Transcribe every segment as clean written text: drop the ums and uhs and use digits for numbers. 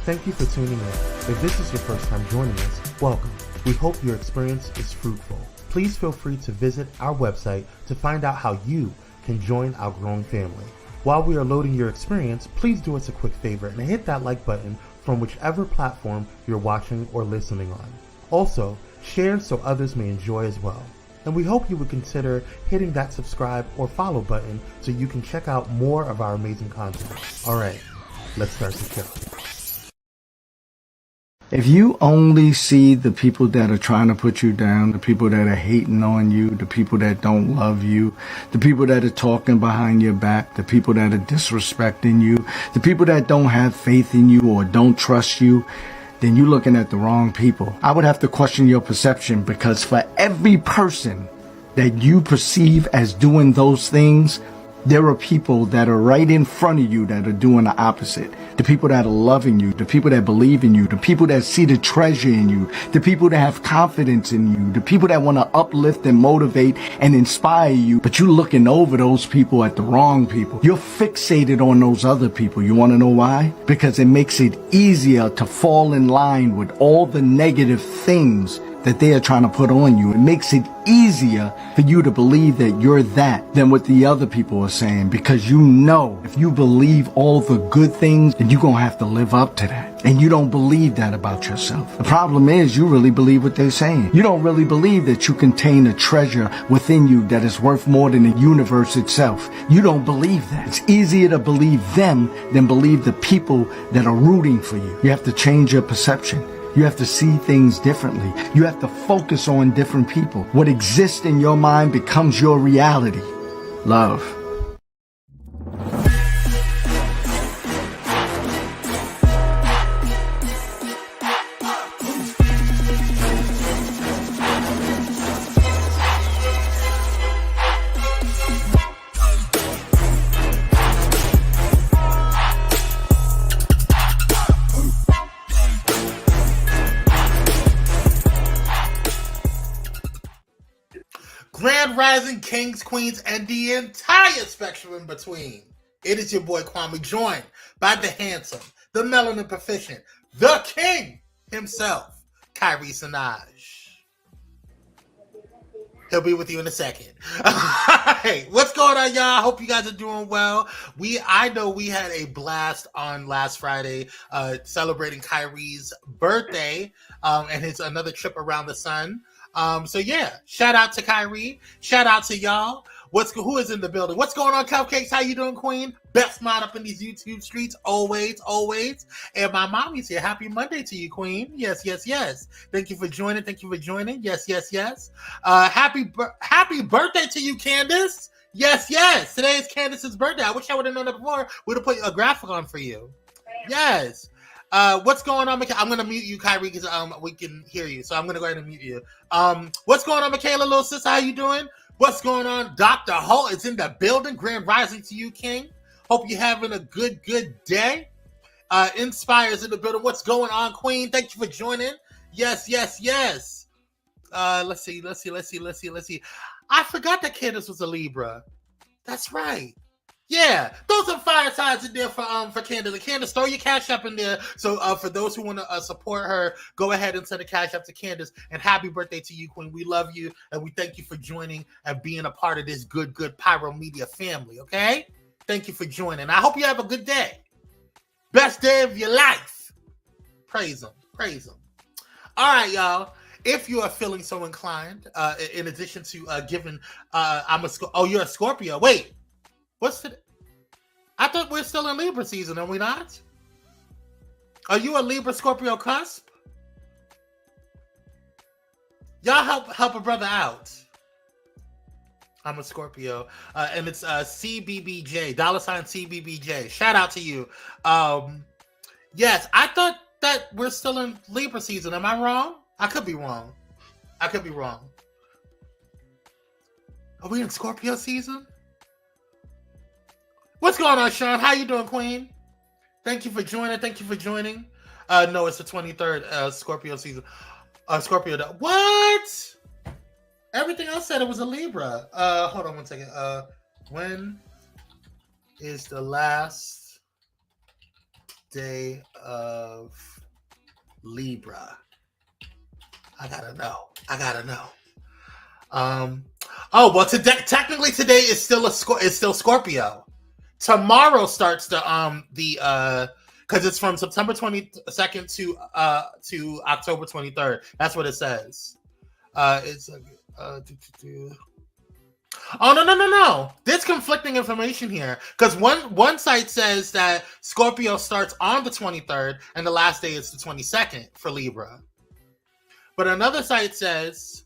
Thank you for tuning in. If this is your first time joining us, welcome. We hope your experience is fruitful. Please feel free to visit our website to find out how you can join our growing family. While we are loading your experience, please do us a quick favor and hit that like button from whichever platform you're watching or listening on. Also, share so others may enjoy as well. And we hope you would consider hitting that subscribe or follow button so you can check out more of our amazing content. All right, let's start the show. If you only see the people that are trying to put you down, the people that are hating on you, the people that don't love you, the people that are talking behind your back, the people that are disrespecting you, the people that don't have faith in you or don't trust you, then you're looking at the wrong people. I would have to question your perception, because for every person that you perceive as doing those things, there are people that are right in front of you that are doing the opposite. The people that are loving you, the people that believe in you, the people that see the treasure in you, the people that have confidence in you, the people that want to uplift and motivate and inspire you. But you're looking over those people at the wrong people. You're fixated on those other people. You want to know why? Because it makes it easier to fall in line with all the negative things that they are trying to put on you. It makes it easier for you to believe that you're that than what the other people are saying, because you know if you believe all the good things, then you're going to have to live up to that. And you don't believe that about yourself. The problem is you really believe what they're saying. You don't really believe that you contain a treasure within you that is worth more than the universe itself. You don't believe that. It's easier to believe them than believe the people that are rooting for you. You have to change your perception. You have to see things differently. You have to focus on different people. What exists in your mind becomes your reality. Love. Grand Rising Kings, Queens, and the entire spectrum in between. It is your boy Kwame, joined by the handsome, the melanin proficient, the king himself, Kire Senoj. He'll be with you in a second. Hey, what's going on, y'all? I hope you guys are doing well. I know we had a blast on last Friday, celebrating Kire's birthday, and his another trip around the sun. So yeah, shout out to Kire. Shout out to y'all. Who is in the building? What's going on, Cupcakes? How you doing, Queen? Best mod up in these YouTube streets, always, always. And my mommy's here. Happy Monday to you, Queen. Yes, yes, yes. Thank you for joining. Thank you for joining. Yes, yes, yes. Happy birthday to you, Candace. Yes, yes. Today is Candace's birthday. I wish I would have known that before. We'd have put a graphic on for you. Yes. What's going on, Michaela? I'm going to mute you, Kire, because we can hear you. So I'm going to go ahead and mute you. What's going on, Michaela, little sis? How you doing? What's going on? Dr. Holt is in the building. Grand Rising to you, King. Hope you're having a good day. Inspires in the building. What's going on, Queen? Thank you for joining. Yes, yes, yes. Let's see. I forgot that Candace was a Libra. That's right. Yeah, throw some fire signs in there for Candace. Candace, throw your cash up in there. So for those who want to support her, go ahead and send a cash up to Candace. And happy birthday to you, Queen. We love you, and we thank you for joining and being a part of this good Pyro Media family. Okay, thank you for joining. I hope you have a good day. Best day of your life. Praise him. Praise him. All right, y'all. If you are feeling so inclined, in addition to giving, you're a Scorpio. Wait. What's today? I thought we're still in Libra season, are we not? Are you a Libra Scorpio cusp? Y'all help a brother out. I'm a Scorpio, and it's CBBJ, $CBBJ. Shout out to you. Yes, I thought that we're still in Libra season. Am I wrong? I could be wrong. Are we in Scorpio season? What's going on, Sean? How you doing, Queen? Thank you for joining. No, it's the 23rd Scorpio season. Scorpio. What? Everything else said it was a Libra. Hold on one second. When is the last day of Libra? I gotta know. Technically today is still Scorpio. Tomorrow starts the because it's from September 22nd to October 23rd. That's what it says. It's Oh no. There's conflicting information here because one site says that Scorpio starts on the 23rd and the last day is the 22nd for Libra. But another site says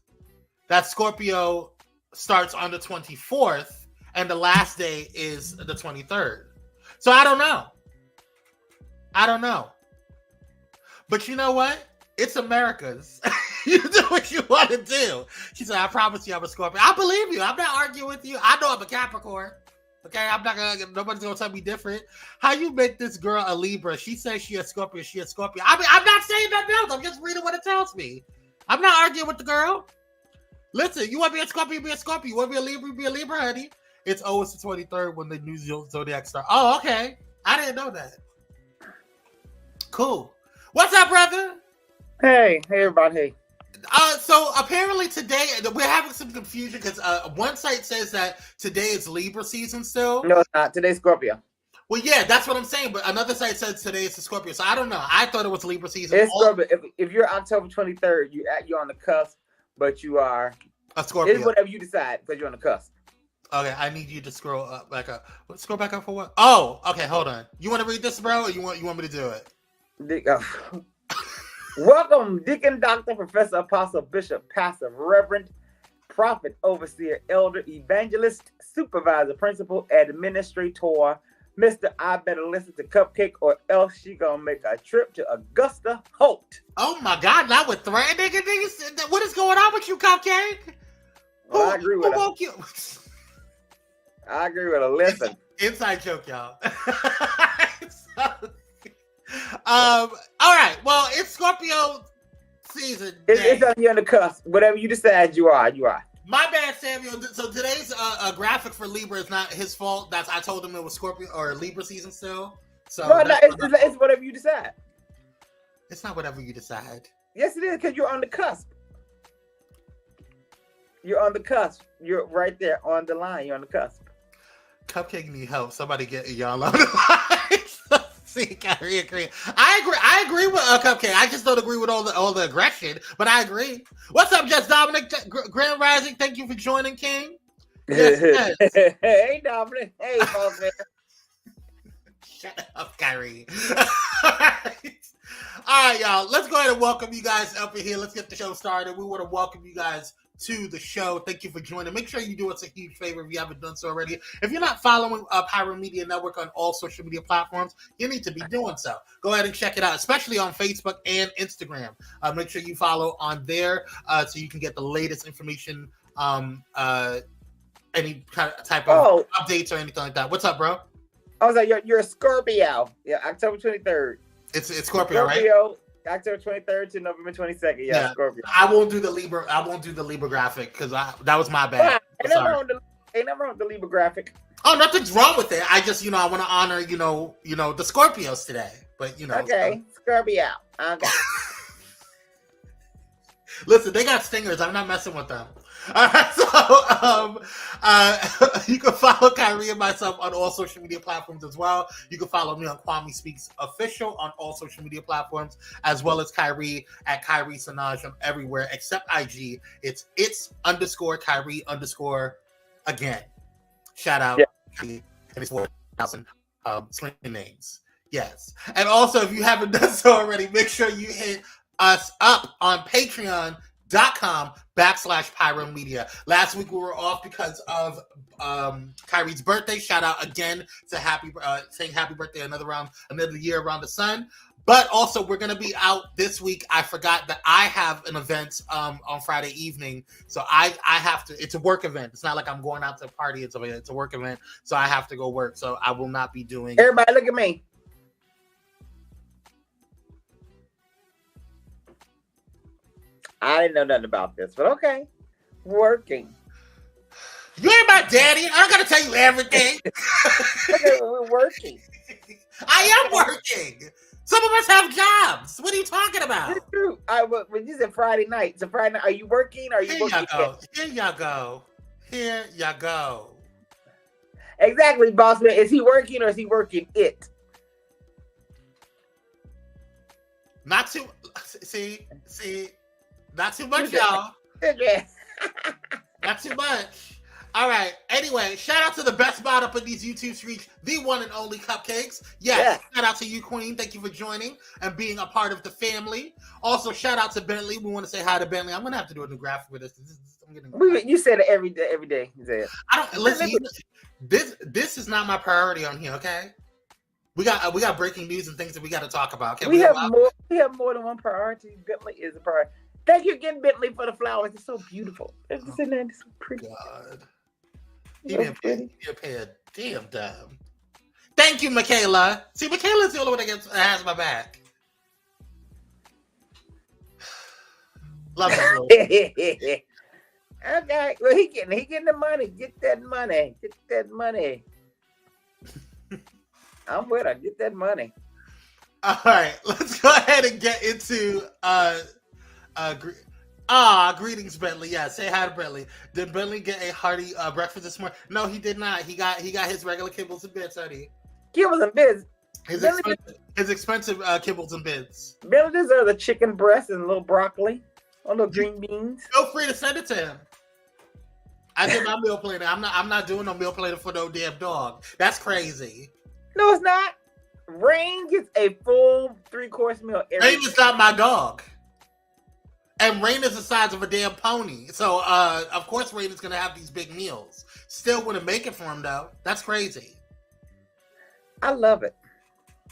that Scorpio starts on the 24th and the last day is the 23rd. So I don't know. But you know what? It's America's. You do what you want to do. She said, I promise you I'm a Scorpio. I believe you. I'm not arguing with you. I know I'm a Capricorn. Okay, nobody's gonna tell me different. How you make this girl a Libra? She says she a Scorpio. I mean, I'm not saying nothing else. I'm just reading what it tells me. I'm not arguing with the girl. Listen, you want to be a Scorpio, be a Scorpio. You want to be a Libra, be a Libra, honey. It's always the 23rd when the new zodiac starts. Oh, okay. I didn't know that. Cool. What's up, brother? Hey, everybody. Hey. So apparently today we're having some confusion because one site says that today is Libra season still. No, it's not. Today's Scorpio. Well, yeah, that's what I'm saying. But another site says today is the Scorpio. So I don't know. I thought it was Libra season. It's Scorpio. If you're October 23rd, you're on the cusp, but you are a Scorpio. It's whatever you decide because you're on the cusp. Okay, I need you to scroll up back up. Scroll back up for what? Oh, okay. Hold on. You want to read this, bro, or you want me to do it? Welcome, Deacon, Doctor, Professor, Apostle, Bishop, Pastor, Reverend, Prophet, Overseer, Elder, Evangelist, Supervisor, Principal, Administrator, Mr. I better listen to Cupcake or else she gonna make a trip to Augusta Holt. Oh my God, not with threatening niggas. What is going on with you, Cupcake? Well, I agree with her. You? I agree with her. Listen. Inside joke, y'all. All right. Well, it's Scorpio season. It's on you on the cusp. Whatever you decide, you are. My bad, Samuel. So today's graphic for Libra is not his fault. I told him it was Scorpio or Libra season still. So no, it's whatever you decide. It's not whatever you decide. Yes, it is because you're on the cusp. You're on the cusp. You're right there on the line. You're on the cusp. Cupcake need help. Somebody get y'all on the line. See, I agree. I agree with Cupcake. I just don't agree with all the aggression, but I agree. What's up, Jess Dominic? Grand Rising. Thank you for joining, King. Yes. Hey, Dominic. Hey, boss man. Shut up, Kyrie. All right, y'all. Let's go ahead and welcome you guys up in here. Let's get the show started. We want to welcome you guys to the show. Thank you for joining. Make sure you do us a huge favor if you haven't done so already. If you're not following Pyro Media Network on all social media platforms, you need to be doing so. Go ahead and check it out, especially on Facebook and Instagram. Make sure you follow on there so you can get the latest information, any type of updates or anything like that. What's up, bro? I was like, you're a Scorpio. Yeah, October 23rd. It's Scorpio, right? October 23rd to November 22nd. Yeah, Scorpio. I won't do the Libra graphic because that was my bad. Ain't nothing wrong with the Libra graphic. Oh, nothing's wrong with it. I just, I want to honor, the Scorpios today. But Okay, Scorpio. Okay. Listen, they got stingers. I'm not messing with them. All right, so you can follow Kire and myself on all social media platforms as well. You can follow me on Kwame Speaks Official on all social media platforms, as well as Kire at Kire Senoj on everywhere except IG. It's _Kire_ again. Shout out and it's 4,000 sling names. Yes, and also if you haven't done so already, make sure you hit us up on patreon.com/Pyro Media. Last week we were off because of Kyrie's birthday. Shout out again to saying happy birthday another year around the sun. But also we're gonna be out this week. I forgot that I have an event on Friday evening, so I have to. It's a work event. It's not like I'm going out to a party. It's a work event, so I have to go work. So I will not be doing. Everybody, look at me. I didn't know nothing about this, but okay. Working. You ain't my daddy. I don't gotta tell you everything. Okay, we're working. I am working. Some of us have jobs. What are you talking about? It's true. When you said Friday night, it's a Friday night. Are you working? Are you Here working? y'all go. Here y'all go. Here y'all go. Exactly, boss man. Is he working or is he working it? Not too. See. Not too much, y'all. Not too much. All right. Anyway, shout out to the best mod up in these YouTube streets, the one and only Cupcakes. Yes. Shout out to you, Queen. Thank you for joining and being a part of the family. Also, shout out to Bentley. We want to say hi to Bentley. I'm gonna have to do a new graphic with this. You said it every day. Every day. You say it. I don't listen. This is not my priority on here. Okay. We got breaking news and things that we got to talk about. Okay. We have more than one priority. Bentley is a priority. Thank you again, Bentley, for the flowers. It's so beautiful. It's so pretty. God. He didn't pay a damn dime. Thank you, Michaela. See, Michaela's the only one that has my back. Love you. Okay. Well, he getting the money. Get that money. Get that money. I'm with her. Get that money. All right, let's go ahead and get into greetings, Bentley. Yeah, say hi to Bentley. Did Bentley get a hearty breakfast this morning? No, he did not. He got his regular kibbles and bits, honey. Kibbles and bits. His expensive kibbles and bits. Bentley deserves a chicken breast and a little broccoli, or little green beans. Feel free to send it to him. I did my meal planning. I'm not doing no meal planning for no damn dog. That's crazy. No, it's not. Rain gets a full 3-course meal. Rain is not my dog. And Rain is the size of a damn pony. So, of course, Rain is going to have these big meals. Still wouldn't make it for him, though. That's crazy. I love it.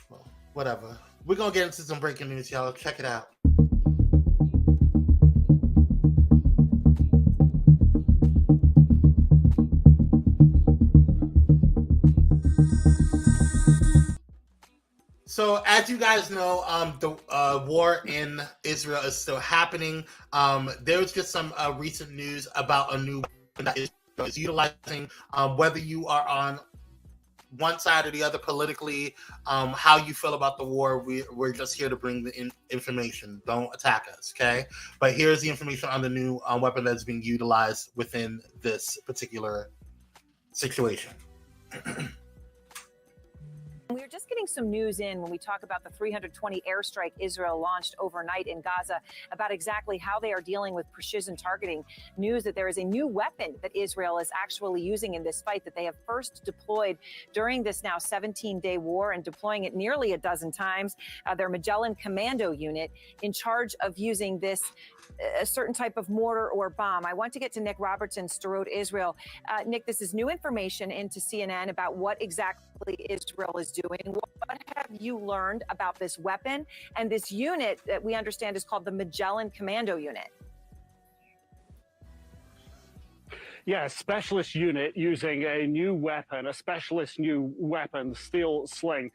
Well, whatever. We're going to get into some breaking news, y'all. Check it out. So, as you guys know, the war in Israel is still happening. There was just some recent news about a new weapon that Israel is utilizing. Whether you are on one side or the other politically, how you feel about the war, we're just here to bring the information. Don't attack us, okay? But here's the information on the new weapon that's being utilized within this particular situation. We're just getting some news in when we talk about the 320 airstrike Israel launched overnight in Gaza about exactly how they are dealing with precision targeting. News that there is a new weapon that Israel is actually using in this fight that they have first deployed during this now 17-day war and deploying it nearly a dozen times. Their Magellan Commando unit in charge of using this a certain type of mortar or bomb. I want to get to Nick Robertson, Sderot, Israel. Nick, this is new information into CNN about what exactly Israel is doing. What have you learned about this weapon and this unit that we understand is called the Magellan Commando Unit? Yeah, a specialist unit using a new weapon, a specialist new weapon, Steel Sting.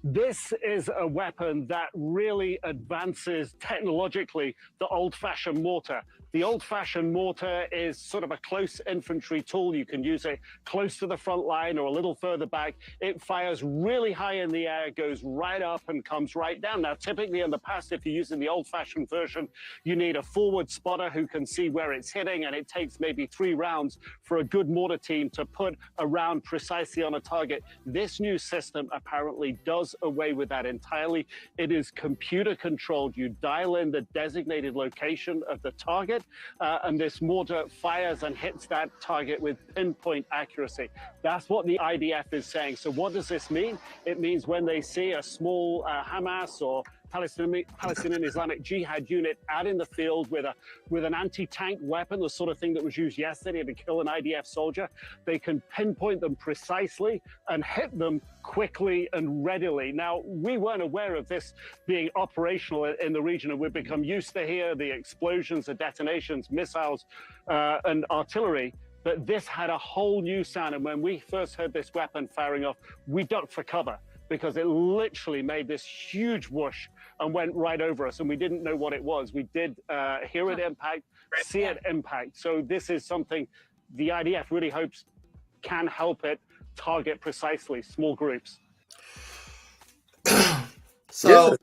This is a weapon that really advances technologically the old-fashioned mortar. The old-fashioned mortar is sort of a close infantry tool. You can use it close to the front line or a little further back. It fires really high in the air, goes right up and comes right down. Now, typically in the past, if you're using the old-fashioned version, you need a forward spotter who can see where it's hitting, and it takes maybe 3 rounds for a good mortar team to put a round precisely on a target. This new system apparently does away with that entirely. It is computer controlled. You dial in the designated location of the target, and this mortar fires and hits that target with pinpoint accuracy. That's what the IDF is saying. So what does this mean? It means when they see a small Hamas or Palestinian Islamic Jihad unit out in the field with an anti-tank weapon, the sort of thing that was used yesterday to kill an IDF soldier, they can pinpoint them precisely and hit them quickly and readily. Now, we weren't aware of this being operational in the region, and we've become used to hear the explosions, the detonations, missiles, and artillery. But this had a whole new sound, and when we first heard this weapon firing off, we ducked for cover, because it literally made this huge whoosh and went right over us, and we didn't know what it was. We did hear it impact, see it impact. So this is something the IDF really hopes can help it target precisely small groups. So,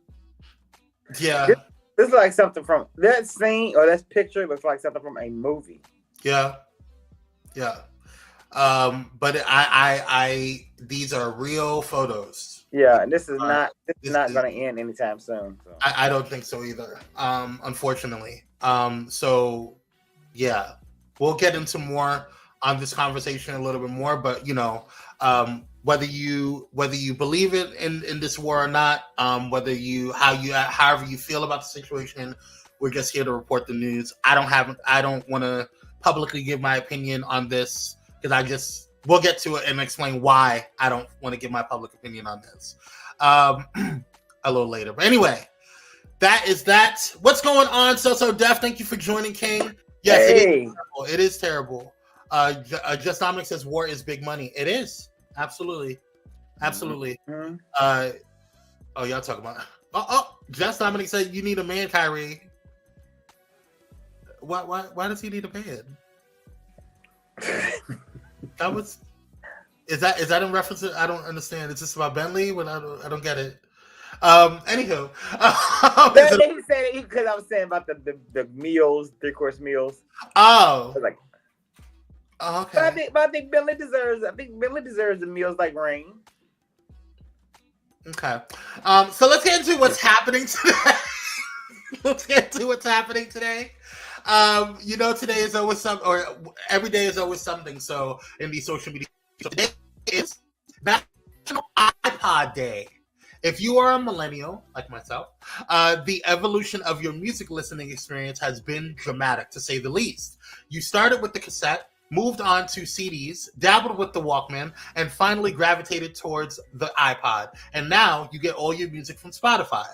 yeah. This is like something from that scene or that picture looks like something from a movie. Yeah. But I these are real photos. Yeah, and this is not going to end anytime soon. So. I don't think so either. Unfortunately. So yeah, we'll get into more on this conversation a little bit more, but you know, whether you believe it in this war or not, however you feel about the situation, we're just here to report the news. I don't want to publicly give my opinion on this because we'll get to it and explain why I don't want to give my public opinion on this a little later. But anyway, that is that. What's going on? So Def, thank you for joining, King. Yes, hey. It is terrible. Just Dominic says war is big money. It is. Absolutely. Mm-hmm. Y'all talking about Just Dominic said you need a man, Kyrie. Why does he need a man? Is that in reference to, I don't understand. Is this about Bentley? But I don't get it. Anywho, he said it because I was saying about the meals, 3-course meals. Oh, like, okay. But I think Bentley deserves the meals like rain. Okay. So let's get into what's happening today. You know, today is always or every day is always something. So in these social media, today is National iPod Day. If you are a millennial like myself, the evolution of your music listening experience has been dramatic, to say the least. You started with the cassette, moved on to CDs, dabbled with the Walkman, and finally gravitated towards the iPod. And now you get all your music from Spotify.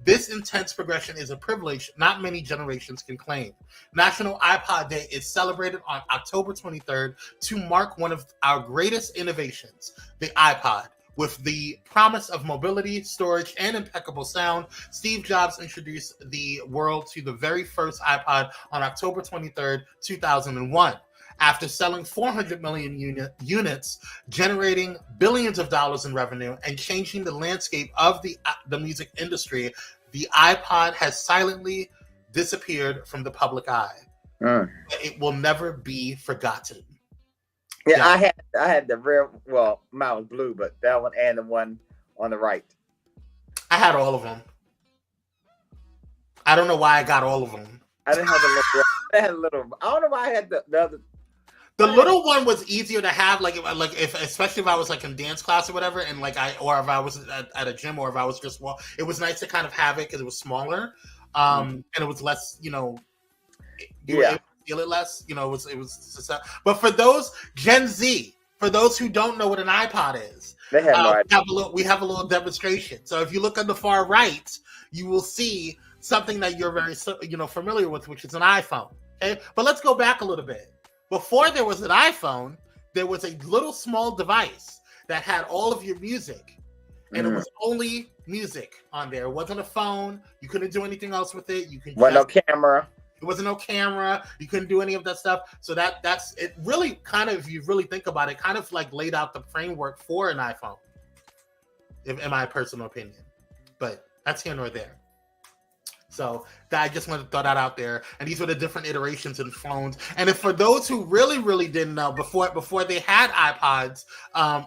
This intense progression is a privilege not many generations can claim. National iPod Day is celebrated on October 23rd to mark one of our greatest innovations, the iPod. With the promise of mobility, storage, and impeccable sound, Steve Jobs introduced the world to the very first iPod on October 23rd, 2001. After selling 400 million units, generating billions of dollars in revenue, and changing the landscape of the music industry, the iPod has silently disappeared from the public eye. It will never be forgotten. Yeah, I had the real, well, mine was blue, but that one and the one on the right. I had all of them. I don't know why I got all of them. I didn't have the little. I had a little. I don't know why I had the other. The little one was easier to have, especially if I was like in dance class or whatever, and if I was at a gym, or if I was just it was nice to kind of have it because it was smaller, and it was less, feel it less, it was. But for those Gen Z, for those who don't know what an iPod is, they have no idea. We have a little demonstration. So if you look on the far right, you will see something that you're very familiar with, which is an iPhone. Okay, but let's go back a little bit. Before there was an iPhone, there was a little small device that had all of your music, and it was only music on there. It wasn't a phone. You couldn't do anything else with it. No camera. It wasn't no camera. You couldn't do any of that stuff. So that's it. Really, kind of, if you really think about it, kind of like laid out the framework for an iPhone, in my personal opinion. But that's here nor there. So I just wanted to throw that out there. And these were the different iterations in phones. And if for those who really, really didn't know, before they had iPods,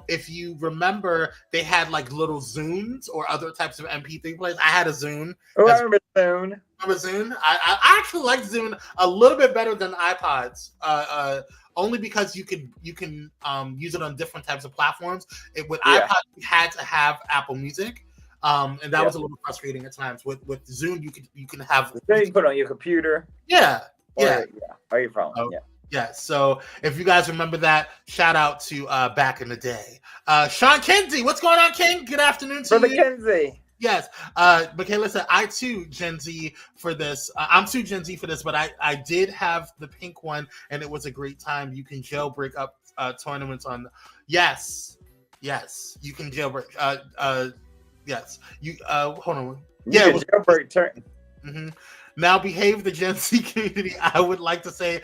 if you remember, they had like little Zunes or other types of MP3 players. I had a Zune. Oh, I remember Zune. Remember Zune? I actually like Zune a little bit better than iPods. Only because you can use it on different types of platforms. With iPods, you had to have Apple Music. And that was a little frustrating at times. With Zoom, you can have. So you can put it on your computer. Or your phone. Yeah. So if you guys remember that, shout out to back in the day. Sean Kinsey, what's going on, King? Good afternoon to you. Brother Kinsey. Yes. Michaela said, I too Gen Z for this. I'm too Gen Z for this, but I did have the pink one, and it was a great time. You can jailbreak up tournaments on. Yes. You can jailbreak. Yes. You hold on. Yeah, it was jailbreak turn. Mm-hmm. Now, behave the Gen Z community. I would like to say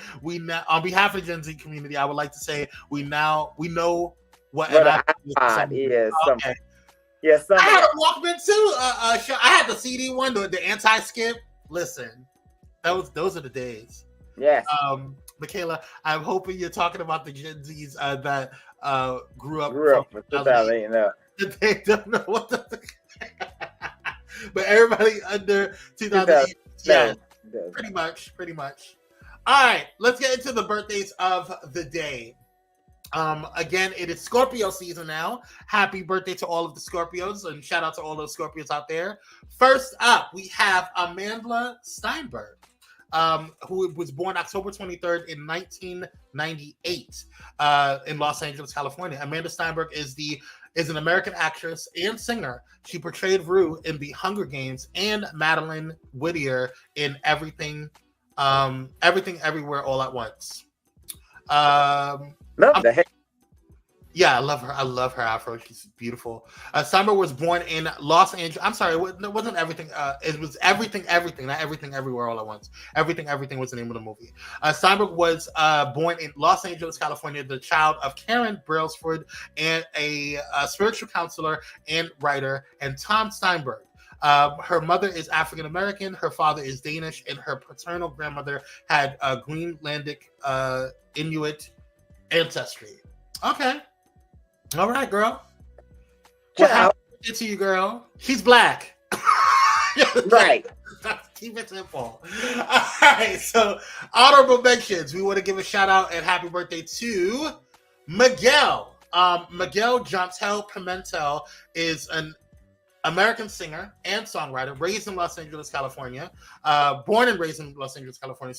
on behalf of the Gen Z community, I would like to say we know what an iPod is. Okay. Yeah, I had a Walkman too. I had the CD one, the anti-skip. Listen, those are the days. Yes. Michaela, I'm hoping you're talking about the Gen Zs that grew up for 2008 and They don't know what the but everybody under 2008. Yeah, pretty much. All right, let's get into the birthdays of the day. Again, it is Scorpio season now. Happy birthday to all of the Scorpios, and shout out to all those Scorpios out there. First up, we have Amanda Steinberg, who was born October 23rd in 1998 in Los Angeles, California. Amanda Steinberg is an American actress and singer. She portrayed Rue in The Hunger Games and Madeline Whittier in Everything, Everywhere, All at Once. Yeah, I love her. I love her afro. She's beautiful. Steinberg was born in Los Angeles. I'm sorry, it wasn't Everything. It was Everything, not Everything, Everywhere, All at Once. Everything was the name of the movie. Steinberg was born in Los Angeles, California, the child of Karen Brailsford and a spiritual counselor and writer, and Tom Steinberg. Her mother is African American, her father is Danish, and her paternal grandmother had Greenlandic Inuit ancestry. Okay. All right, girl. What happened to you, girl? She's black. Right. Keep it simple. All right, so honorable mentions. We want to give a shout out and happy birthday to Miguel. Miguel Jantel Pimentel is an American singer and songwriter, raised in Los Angeles, California. Born and raised in Los Angeles, California,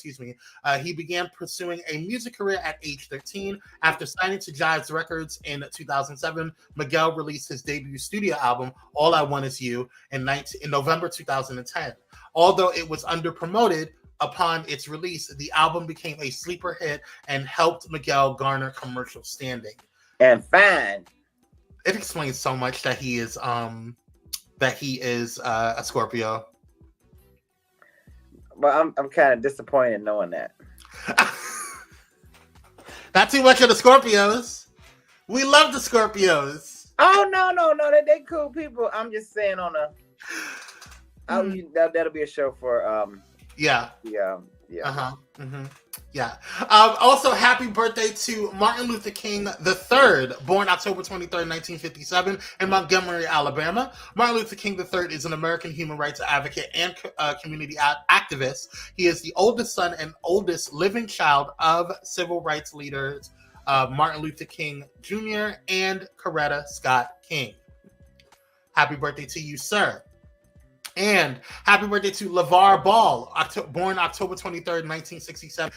he began pursuing a music career at age 13. After signing to Jives Records in 2007, Miguel released his debut studio album, All I Want Is You, in November 2010. Although it was under-promoted upon its release, the album became a sleeper hit and helped Miguel garner commercial standing. And fine. It explains so much that he is a Scorpio. Well, I'm kind of disappointed knowing that. Not too much of the Scorpios. We love the Scorpios. Oh no, they cool people. I'm just saying that'll be a show for Yeah. Mm-hmm. Yeah. Also, happy birthday to Martin Luther King III, born October 23rd, 1957 in Montgomery, Alabama. Martin Luther King III is an American human rights advocate and community activist. He is the oldest son and oldest living child of civil rights leaders Martin Luther King Jr. and Coretta Scott King. Happy birthday to you, sir. And happy birthday to LeVar Ball, born October 23rd, 1967.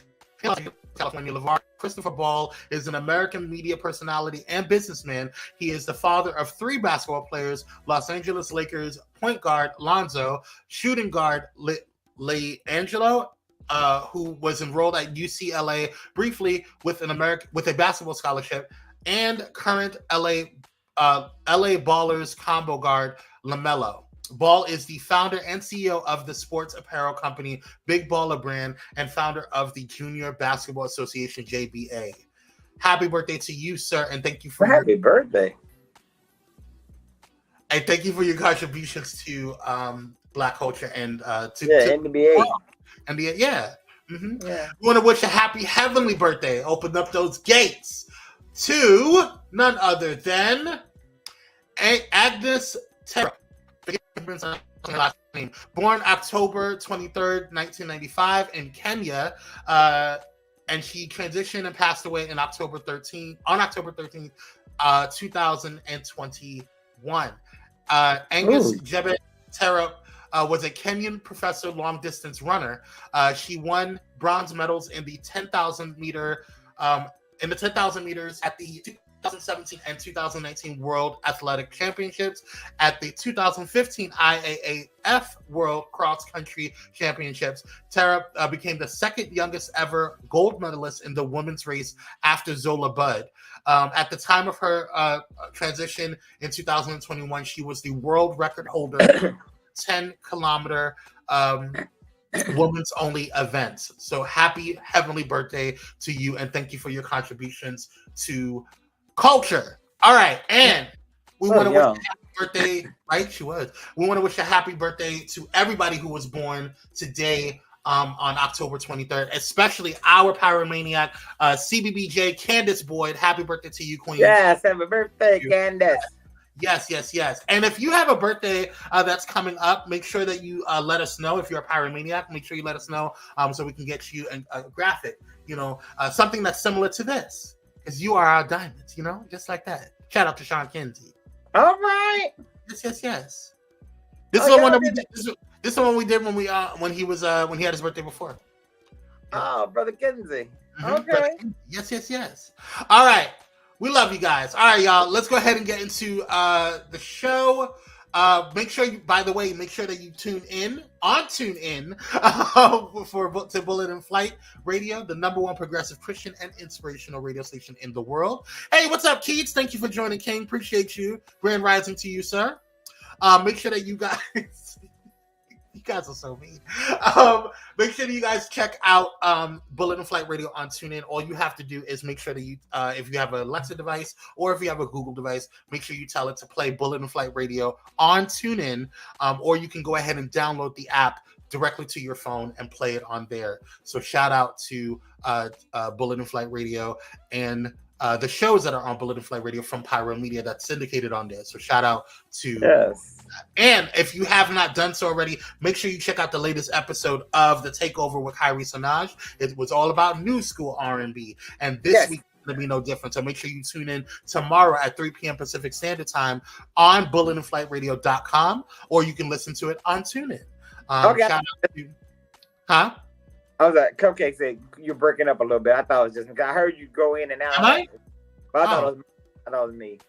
California. LeVar Christopher Ball is an American media personality and businessman. He is the father of 3 basketball players: Los Angeles Lakers point guard Lonzo, shooting guard LeAngelo, who was enrolled at UCLA briefly with a basketball scholarship, and current LA Ballers combo guard LaMelo. Ball is the founder and CEO of the sports apparel company Big Baller Brand and founder of the Junior Basketball Association, JBA. Happy birthday to you, sir, and thank you for happy birthday. And thank you for your contributions to Black culture and to NBA. NBA, yeah. Mm-hmm. Yeah. We want to wish a happy heavenly birthday. Open up those gates to none other than Agnes Terra. Born October 23rd, 1995 in Kenya, and she transitioned and passed away on October 13th, 2021. Angus Jebet Terra was a Kenyan professor long distance runner. She won bronze medals in the 10,000 meter meters at the 2017 and 2019 World Athletic Championships, at the 2015 IAAF World Cross Country Championships. Tara became the second youngest ever gold medalist in the women's race after Zola Budd. At the time of her transition in 2021, she was the world record holder 10-kilometer women's only events. So happy heavenly birthday to you, and thank you for your contributions to culture. All right, and we want to wish birthday, right? She was. We want to wish a happy birthday to everybody who was born today on October 23rd, especially our pyromaniac, CBBJ, Candace Boyd. Happy birthday to you, Queen. Yes, happy birthday, Candace. Yes. And if you have a birthday that's coming up, make sure that you let us know. If you're a pyromaniac, make sure you let us know so we can get you a graphic, something that's similar to this. Because you are our diamonds, just like that. Shout out to Sean Kinsey. All right. Yes. This is the one that we did. This is the one we did when he had his birthday before. Oh, Brother Kinsey. Mm-hmm. Okay. Yes. All right. We love you guys. All right, y'all. Let's go ahead and get into the show. Make sure that you tune in to Bullet in Flight Radio, the #1 progressive Christian and inspirational radio station in the world. Hey, what's up, Keats? Thank you for joining, King. Appreciate you. Grand rising to you, sir. Make sure that you guys. You guys are so mean. Make sure that you guys check out Bullet in Flight Radio on TuneIn. All you have to do is make sure that you, if you have an Alexa device or if you have a Google device, make sure you tell it to play Bullet in Flight Radio on TuneIn, or you can go ahead and download the app directly to your phone and play it on there. So shout out to Bullet in Flight Radio and the shows that are on Bullet in Flight Radio from Pyro Media that's syndicated on there. So shout out to And if you have not done so already, make sure you check out the latest episode of The Takeover with Kire Senoj. It was all about new school R&B. And this week is going to be no different. So make sure you tune in tomorrow at 3 p.m. Pacific Standard Time on bulletinflightradio.com, or you can listen to it on TuneIn. Shout out to I was like, Cupcake said you're breaking up a little bit. I thought it was just, I heard you go in and out. Am I? But I thought it was me.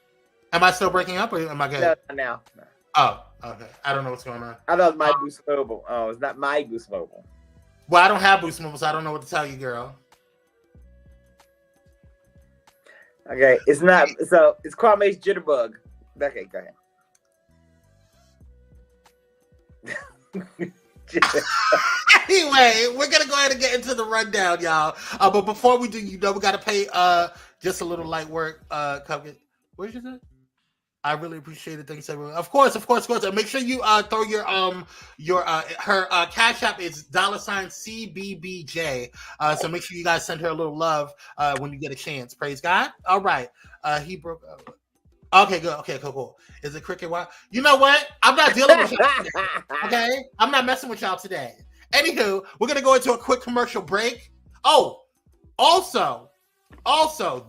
Am I still breaking up or am I good? No, now. Oh, okay. I don't know what's going on. I thought it was my Boost Mobile. Oh, it's not my Boost Mobile. Well, I don't have Boost Mobile, so I don't know what to tell you, girl. Okay, it's not. So it's Kwame's Jitterbug. Okay, go ahead. Anyway, we're gonna go ahead and get into the rundown, y'all. But before we do, we gotta pay just a little light work. Cupcake. Where's your? I really appreciate it. Thanks, everyone. Of course. And make sure you throw her Cash App is $CBBJ. So make sure you guys send her a little love when you get a chance. Praise God. All right. He broke up. Okay, good. Okay, cool. Is it Cricket Wild? You know what? I'm not dealing with y'all today. Okay? I'm not messing with y'all today. Anywho, we're gonna go into a quick commercial break. Oh, also,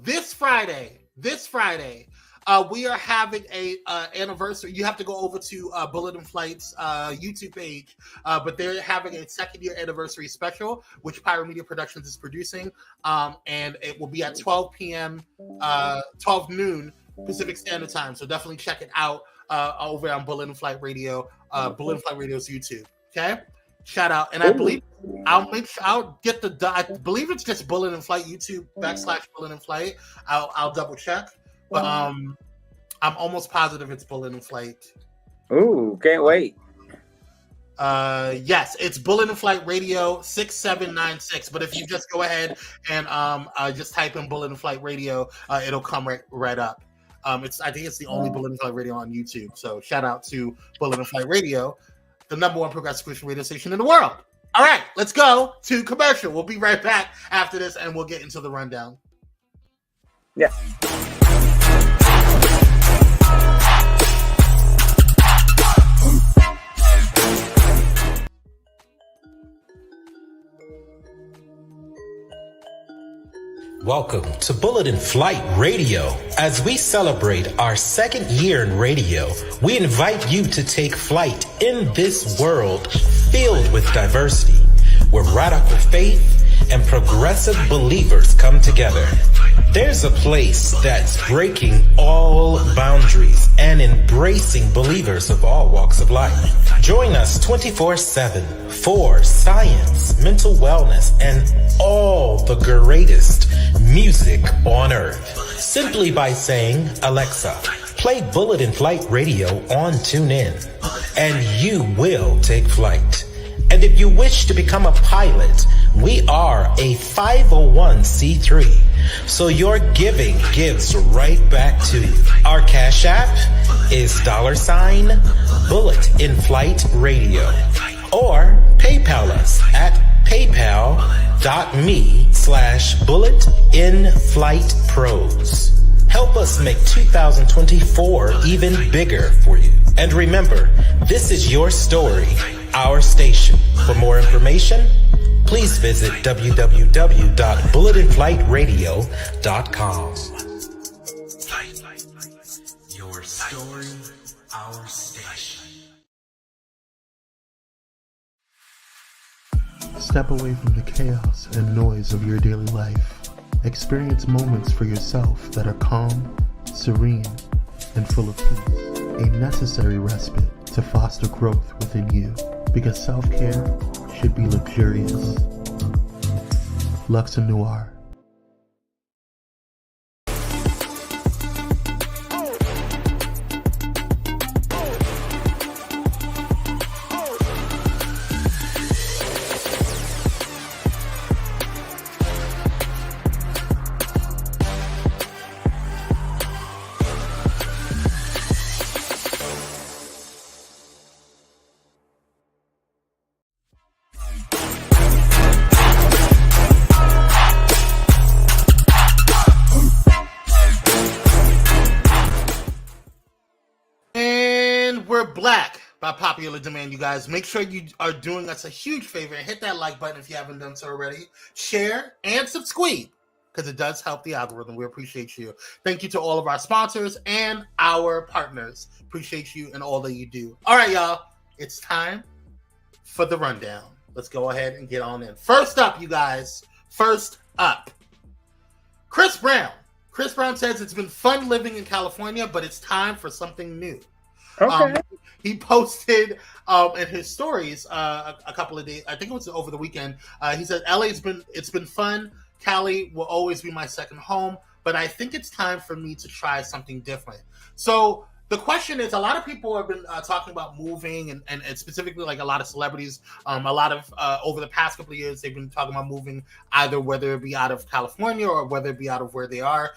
this Friday, we are having a anniversary. You have to go over to Bullet in Flight's YouTube page, but they're having a 2nd year anniversary special, which Pyro Media Productions is producing, and it will be at 12 noon Pacific Standard Time. So definitely check it out over on Bullet in Flight Radio, Bullet in Flight Radio's YouTube. Okay, shout out, and I believe I'll get I believe it's just Bullet in Flight YouTube /Bullet in Flight. I'll double check. But I'm almost positive it's Bullet in Flight. Ooh, can't wait. Yes, it's Bullet in Flight Radio 6796. But if you just go ahead and just type in Bullet in Flight Radio, it'll come right up. I think it's the only Bullet in Flight Radio on YouTube. So shout out to Bullet in Flight Radio, the #1 progressive Christian radio station in the world. All right, let's go to commercial. We'll be right back after this, and we'll get into the rundown. Yeah. Welcome to Bullet in Flight Radio. As we celebrate our 2nd year in radio, we invite you to take flight in this world filled with diversity, where radical faith and progressive believers come together. There's a place that's breaking all boundaries and embracing believers of all walks of life. Join us 24/7 for science, mental wellness, and all the greatest music on earth. Simply by saying, Alexa, play Bullet in Flight Radio on TuneIn, and you will take flight. And if you wish to become a pilot, we are a 501c3, so your giving gives right back to you. Our Cash App is $Bullet in Flight Radio, or PayPal us at paypal.me/bulletinflightpros. Help us make 2024 even bigger for you. And remember, this is your story, our station. For more information, please visit www.bulletinflightradio.com. Your story, our station. Step away from the chaos and noise of your daily life. Experience moments for yourself that are calm, serene, and full of peace. A necessary respite to foster growth within you, because self-care should be luxurious. Luxe Noir. Black by popular demand, you guys. Make sure you are doing us a huge favor and hit that like button if you haven't done so already. Share and subscribe, because it does help the algorithm. We appreciate you. Thank you to all of our sponsors and our partners. Appreciate you and all that you do. All right, y'all. It's time for the rundown. Let's go ahead and get on in. First up, you guys. First up. Chris Brown. Chris Brown says it's been fun living in California, but it's time for something new. Okay. He posted in his stories a couple of days. I think it was over the weekend. He said, "LA's been fun. Cali will always be my second home, but I think it's time for me to try something different." So the question is, a lot of people have been talking about moving, and specifically like a lot of celebrities. A lot of over the past couple of years, they've been talking about moving, either whether it be out of California or whether it be out of where they are.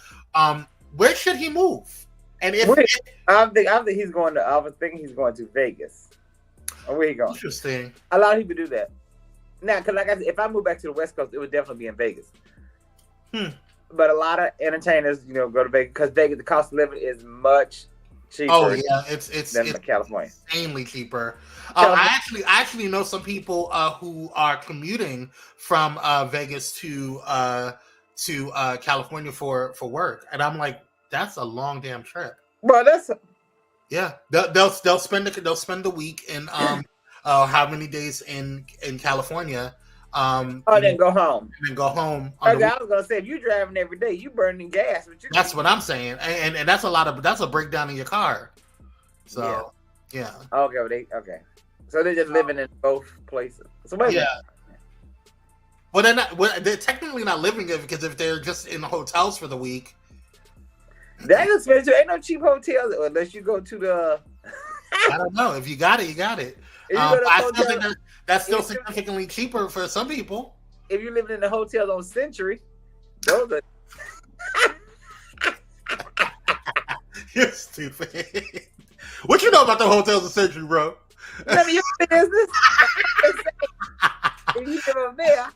Where should he move? And if I think he's going to. I was thinking he's going to Vegas. Or where he going? Interesting. A lot of people do that now. Because like I said, if I move back to the West Coast, it would definitely be in Vegas. But a lot of entertainers, go to Vegas because Vegas, the cost of living is much cheaper. Oh yeah, it's California. Insanely cheaper. I actually know some people who are commuting from Vegas to California for work, and I'm like, that's a long damn trip. Bro, yeah. They'll spend the week in how many days in California. Then go home. And then go home. Okay, I was gonna say, if you're driving every day, you burning gas. That's what I'm saying, and that's a breakdown in your car. So yeah. Okay, so they're just living in both places. So wait a minute. Well, they're technically not living there, because if they're just in the hotels for the week. That's expensive. Ain't no cheap hotels unless you go to the. I don't know. If you got it, you got it. I still think that's still significantly cheaper for some people. If you're living in the hotels on Century, those are. You're stupid. What you know about the hotels on Century, bro? None of your business. If you live up there.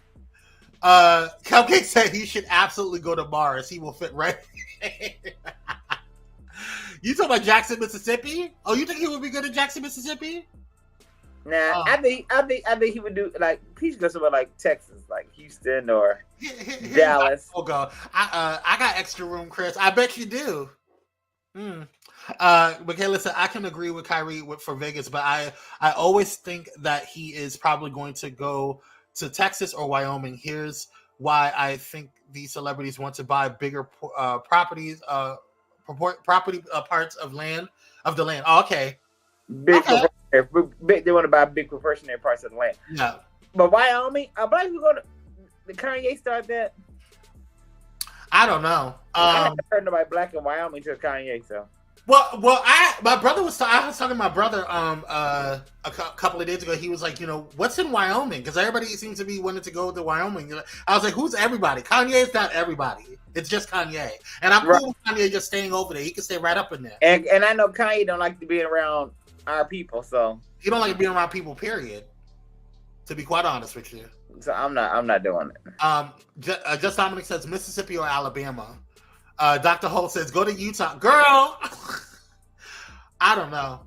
Cupcake said he should absolutely go to Mars. He will fit right. You talking about Jackson, Mississippi? Oh, you think he would be good at Jackson, Mississippi? Nah, I think he would do, like, he should go somewhere like Texas, like Houston or Dallas. Oh God, I got extra room, Chris. I bet you do. Michaela said, I can agree with Kyrie for Vegas, but I always think that he is probably going to go to Texas or Wyoming. Here's why I think these celebrities want to buy bigger properties, property parts of the land. Oh, okay. They want to buy big proportionary parts of the land. Yeah. But Wyoming, I believe we're going to. Did Kanye start that? I don't know. I haven't heard nobody black in Wyoming till Kanye. So My brother was. I was talking to my brother a couple of days ago. He was like, what's in Wyoming? Because everybody seems to be wanting to go to Wyoming. I was like, who's everybody? Kanye is not everybody. It's just Kanye, and I'm cool with Kanye just staying over there. He can stay right up in there. And I know Kanye don't like to be around our people, so he don't like being around people. Period. To be quite honest with you, so I'm not doing it. Just Dominic says Mississippi or Alabama. Dr. Holt says go to Utah, girl. I don't know.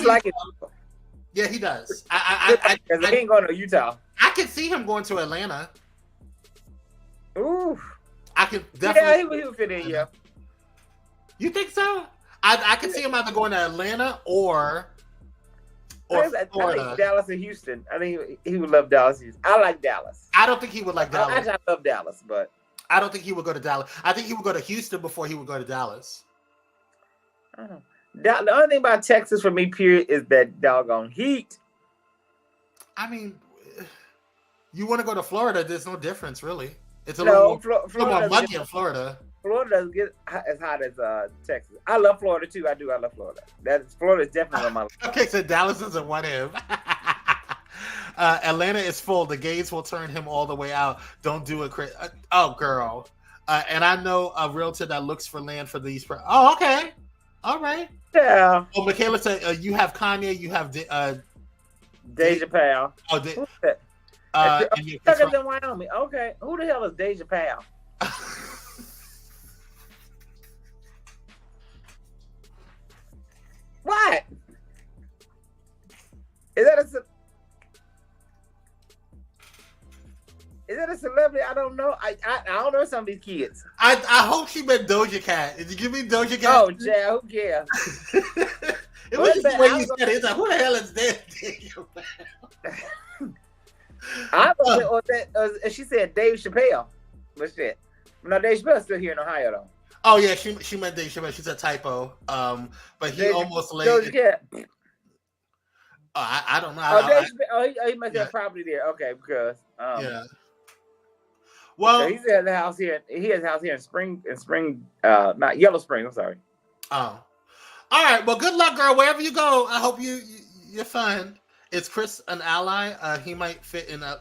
Like it. Yeah, he does. I ain't going to Utah. I could see him going to Atlanta. Ooh, I could definitely. Yeah, he would fit in. Yeah. You think so? I could see him either going to Atlanta or Florida. I think Dallas and Houston. I think he would love Dallas. I like Dallas. I don't think he would like Dallas. I love Dallas, but I don't think he would go to Dallas. I think he would go to Houston before he would go to Dallas. I don't know. The only thing about Texas for me, period, is that doggone heat. I mean, you want to go to Florida? There's no difference, really. It's a little more muggy in Florida. Florida doesn't get as hot as Texas. I love Florida too. I do. I love Florida. Florida is definitely on my list. Okay, so Dallas isn't one of him. Atlanta is full. The gays will turn him all the way out. Don't do it, Chris. Oh, girl. And I know a realtor that looks for land for these. Oh, okay. All right. Yeah. Oh, Michaela said you have Kanye. You have Deja Powell. Oh, who's that? In Wyoming. Okay. Who the hell is Deja Powell? What? Is that a celebrity? I don't know. I don't know some of these kids. I hope she meant Doja Cat. Did you give me Doja Cat? Oh, yeah, who cares? It was just the way you said it. It's like, who the hell is this? She said Dave Chapelle. But shit. No, Dave Chappelle's still here in Ohio, though. Oh, yeah, she meant Dave Chappelle. She's a typo. But he almost laid Doja Cat. I don't know. He must have property there. Okay, because yeah. Well, so he has a house here. He has a house here in Spring, not Yellow Spring. I'm sorry. Oh, all right. Well, good luck, girl. Wherever you go, I hope you're fine. Is Chris an ally? He might fit in a.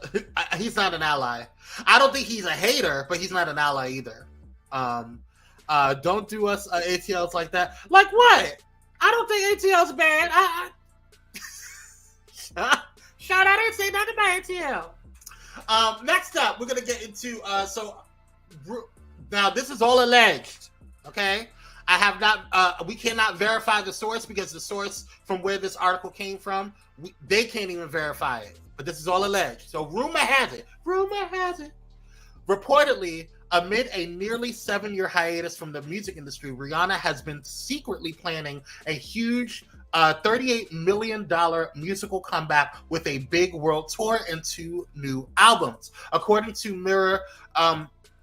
He's not an ally. I don't think he's a hater, but he's not an ally either. Don't do us ATLs like that. Like what? I don't think ATL's bad. Shout out, I didn't say nothing about ATL. Next up, we're gonna get into now this is all alleged. Okay, I have not. We cannot verify the source because the source from where this article came from, they can't even verify it. But this is all alleged. So rumor has it. Reportedly, amid a nearly 7-year hiatus from the music industry, Rihanna has been secretly planning a huge $38 million musical comeback with a big world tour and 2 new albums. According to Mirror,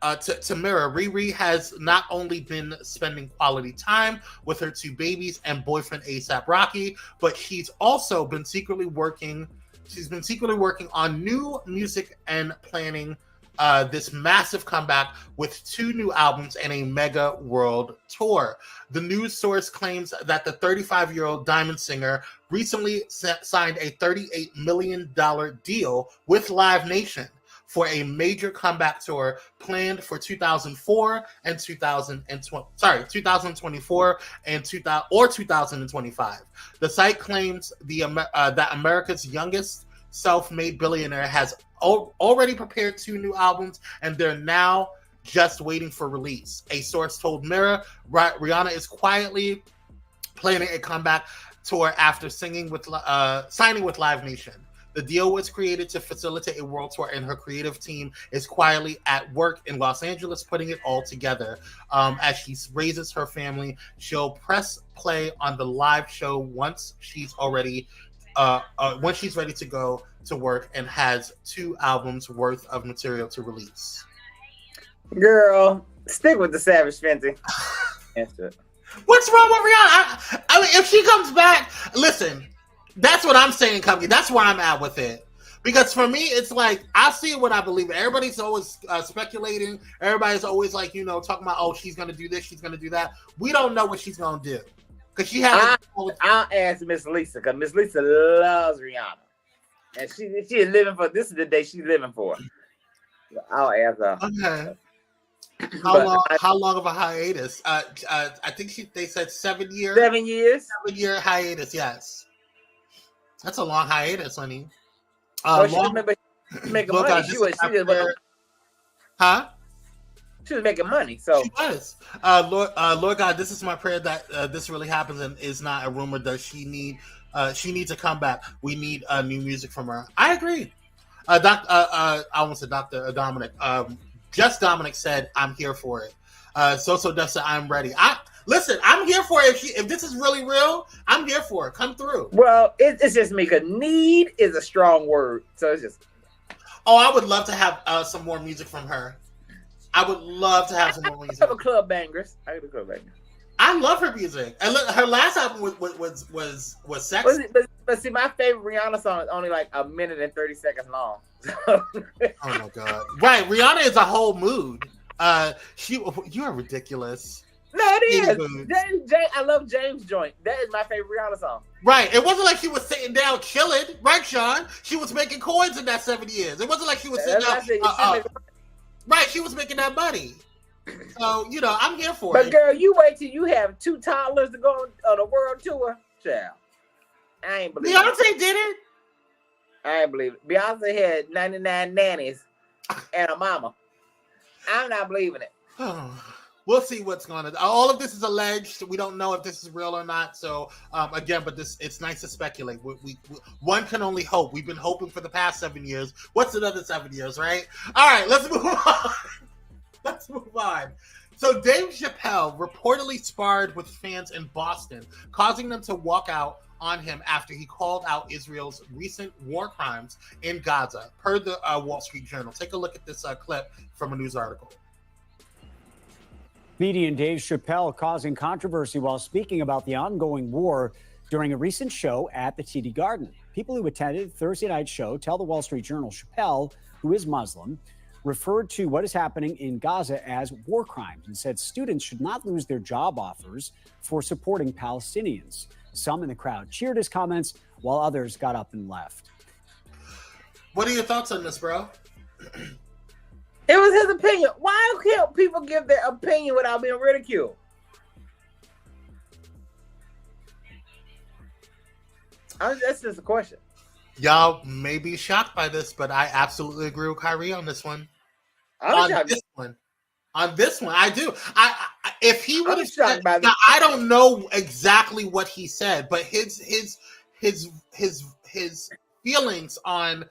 Riri has not only been spending quality time with her 2 babies and boyfriend A$AP Rocky, but she's also been secretly working. She's been secretly working on new music and planning this massive comeback with 2 new albums and a mega world tour. The news source claims that the 35-year-old Diamond singer recently signed a $38 million deal with Live Nation for a major comeback tour planned for 2024 and 2024 and 2025. The site claims that America's youngest self-made billionaire has already prepared 2 new albums, and they're now just waiting for release. A source told Mirror Rihanna is quietly planning a comeback tour after signing with Live Nation. The deal was created to facilitate a world tour, and her creative team is quietly at work in Los Angeles putting it all together. As she raises her family, she'll press play on the live show once she's ready to go to work and has 2 albums worth of material to release. Girl, stick with the Savage Fenty. What's wrong with Rihanna? I mean, if she comes back, listen, that's what I'm saying, Kwame. That's where I'm at with it. Because for me, it's like I see what I believe. Everybody's always speculating. Everybody's always like, talking about, oh, she's gonna do this, she's gonna do that. We don't know what she's gonna do because she has. I'll ask Miss Lisa because Miss Lisa loves Rihanna, and she is living for. This is the day she's living for. I'll ask her. Okay. How long of a hiatus? I think they said 7 years. 7 years. 7-year hiatus. Yes, that's a long hiatus, honey. She was making money. She was making money. So she was. Lord God, this is my prayer that this really happens and is not a rumor. Does she needs to come back? We need new music from her. I agree. I almost said Dr. Dominic. Just Dominic said, "I'm here for it." So does say, "I'm ready." Listen, I'm here for it. If this is really real, I'm here for it. Come through. Well, it's just me because need is a strong word. So it's just. Oh, I would love to have some more music from her. I would love to have some more music. I have a club bangers. I love her music. And look, her last album was sexy. But see, my favorite Rihanna song is only like 1 minute and 30 seconds long. Oh my God! Right, Rihanna is a whole mood. You are ridiculous. No, it is. I love James Joint. That is my favorite Rihanna song. Right. It wasn't like she was sitting down chilling, right, Sean? She was making coins in that 7 years. It wasn't like she was sitting down. Right, she was making that money. So, I'm here for it. But girl, you wait till you have 2 toddlers to go on a world tour. Child. I ain't believe it. Beyonce did it. I ain't believe it. Beyonce had 99 nannies and a mama. I'm not believing it. We'll see what's going on. All of this is alleged. We don't know if this is real or not. So again, but it's nice to speculate. We one can only hope. We've been hoping for the past 7 years. What's another 7 years, right? All right, let's move on. So Dave Chapelle reportedly sparred with fans in Boston, causing them to walk out on him after he called out Israel's recent war crimes in Gaza, per the Wall Street Journal. Take a look at this clip from a news article. Comedian Dave Chapelle causing controversy while speaking about the ongoing war during a recent show at the TD Garden. People who attended Thursday night's show tell the Wall Street Journal Chapelle, who is Muslim, referred to what is happening in Gaza as war crimes and said students should not lose their job offers for supporting Palestinians. Some in the crowd cheered his comments, while others got up and left. What are your thoughts on this, bro? It was his opinion. Why can't people give their opinion without being ridiculed? That's just a question. Y'all may be shocked by this, but I absolutely agree with Kire on this one. On this one, I do. If he would have said, now, I don't know exactly what he said, but his feelings on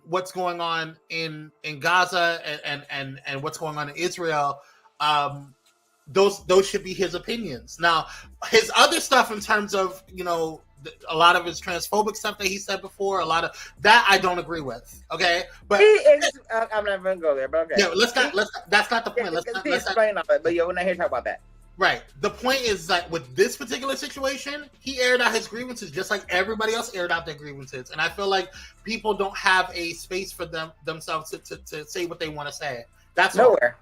what's going on in Gaza and what's going on in Israel, those should be his opinions. Now, his other stuff in terms of a lot of his transphobic stuff that he said before, a lot of that I don't agree with. Okay, but I'm not going to go there. But okay, yeah, that's not the point. Let's explain all that. But we're not here to talk about that. Right. The point is that with this particular situation, he aired out his grievances just like everybody else aired out their grievances, and I feel like people don't have a space for themselves to say what they want to say. That's nowhere.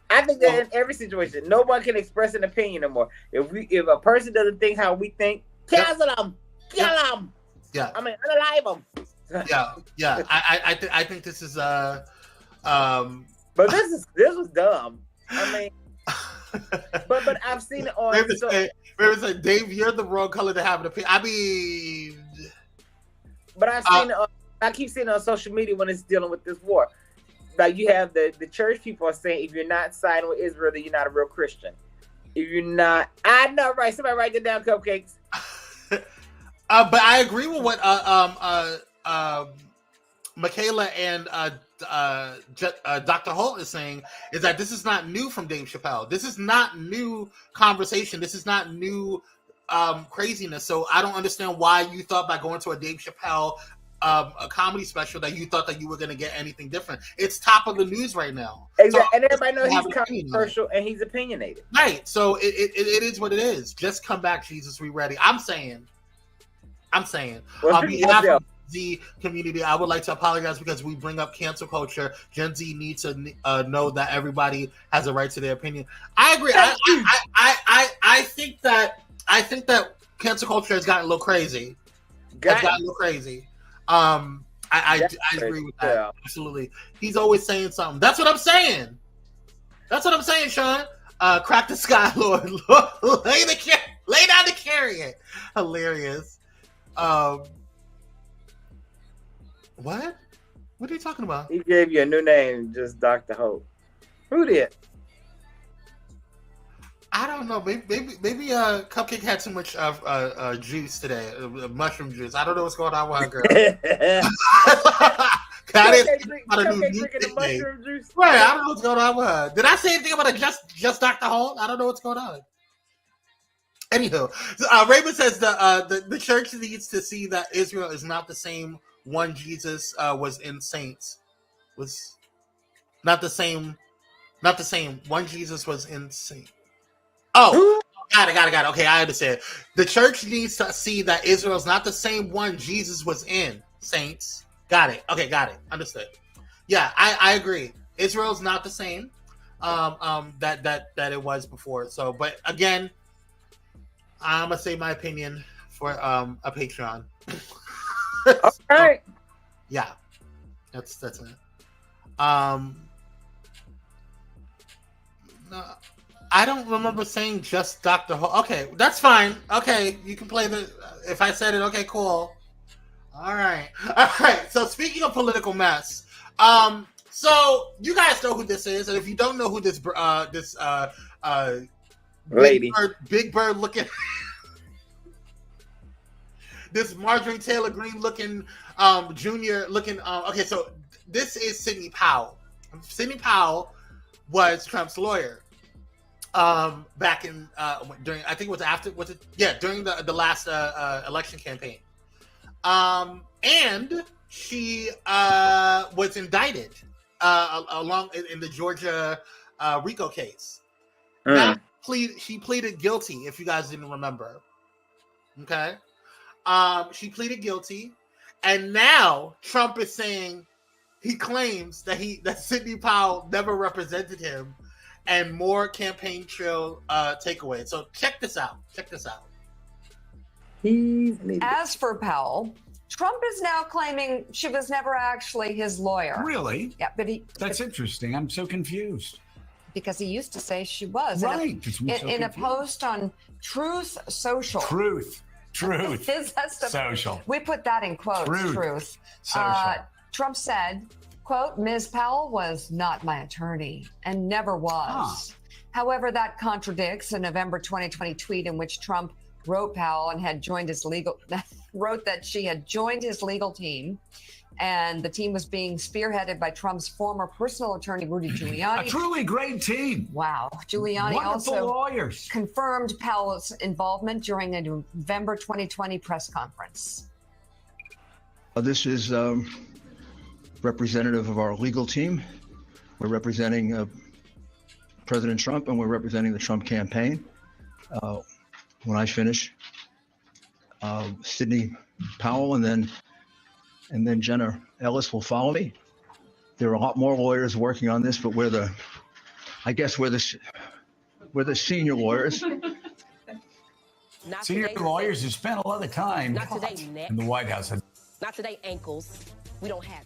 I think that in every situation, no one can express an opinion anymore. If a person doesn't think how we think, cancel them, kill them. Yeah, I mean, unalive them. Yeah. I think this is But this was dumb. I mean, but I've seen it on. Maybe say, Dave, you're the wrong color to have an opinion. I mean, but I've seen it. I keep seeing it on social media when it's dealing with this war. Like you have the church people are saying, if you're not siding with Israel, then you're not a real Christian. If you're not, I know, right? Somebody write that down, cupcakes. But I agree with what Michaela and Dr. Holt is saying, is that this is not new from Dave Chapelle. This is not new conversation. This is not new craziness. So I don't understand why you thought by going to a Dave Chapelle a comedy special that you thought that you were going to get anything different. It's top of the news right now. Exactly. So, and everybody knows he's controversial and he's opinionated. Right. So it is what it is. Just come back, Jesus. We ready. I'm saying. Well, Z community, I would like to apologize because we bring up cancel culture. Gen Z needs to know that everybody has a right to their opinion. I agree. I think that cancel culture has gotten a little crazy. I agree with that. Yeah. Absolutely. He's always saying something. That's what I'm saying. Sean. Crack the sky, Lord. Lay down the carrot. Hilarious. What? What are you talking about? He gave you a new name, just Dr. Hope. Who did? I don't know. Maybe Cupcake had too much juice today, mushroom juice. I don't know what's going on with her, girl. Mushroom juice. Right, I don't know what's going on with her. Did I say anything about just Dr. Holt? I don't know what's going on. Anywho, Raymond says the church needs to see that Israel is not the same one Jesus was in Saints. Was not the same. Not the same. One Jesus was in Saints. Oh, got it. Okay, I understand. The church needs to see that Israel is not the same one Jesus was in, Saints. Got it. Okay, got it. Understood. Yeah, I agree. Israel's not the same that it was before. So, but again, I'm gonna say my opinion for a Patreon. Okay. Yeah, that's it. No. I don't remember saying just Dr. Ho. Okay, that's fine. Okay, you can play the. If I said it, okay, cool. All right. So speaking of political mess, so you guys know who this is, and if you don't know who this lady, Big Bird looking, this Marjorie Taylor Greene looking, junior looking. Okay, so this is Sidney Powell. Sidney Powell was Trump's lawyer. Back in during, I think it was during the last election campaign, and she was indicted along in the Georgia RICO case. Now she pleaded guilty. If you guys didn't remember, okay, she pleaded guilty, and now Trump is saying he claims that Sidney Powell never represented him. And more campaign trail takeaways. So check this out. As for Powell, Trump is now claiming she was never actually his lawyer. Really? Yeah, but that's interesting. I'm so confused. Because he used to say she was. Right. In a post on Truth Social. Truth. Social. We put that in quotes. Truth. Social. Trump said, quote, Ms. Powell was not my attorney and never was. However, that contradicts a November 2020 tweet in which Trump wrote Powell and wrote that she had joined his legal team, and the team was being spearheaded by Trump's former personal attorney, Rudy Giuliani. A truly great team. Wow. Giuliani Wonderful also lawyers. confirmed Powell's involvement during a November 2020 press conference. This is representative of our legal team. We're representing President Trump, and we're representing the Trump campaign. When I finish, Sidney Powell and then Jenna Ellis will follow me. There are a lot more lawyers working on this, but we're the senior lawyers. Senior lawyers who spent a lot of time in the White House. Not today, ankles. We don't have.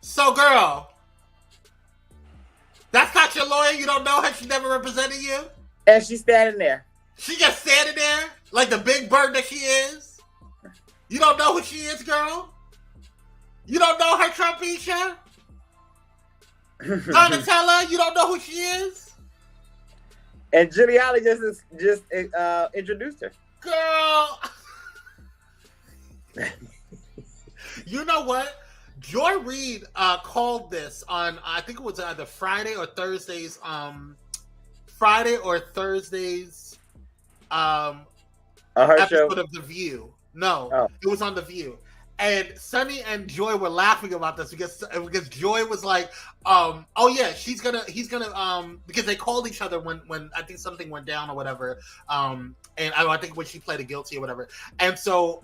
So, girl, that's not your lawyer? You don't know her? She never represented you? And she's standing there. She just standing there like the big bird that she is? You don't know who she is, girl? You don't know her, Trumpisha? Donatella, you don't know who she is? And Giuliani just introduced her. Girl. You know what? Joy Reid called this on, I think it was either Friday or Thursday's episode of The View. No, It was on The View. And Sonny and Joy were laughing about this because Joy was like, he's gonna because they called each other when I think something went down or whatever. And I think when she played a guilty or whatever. And so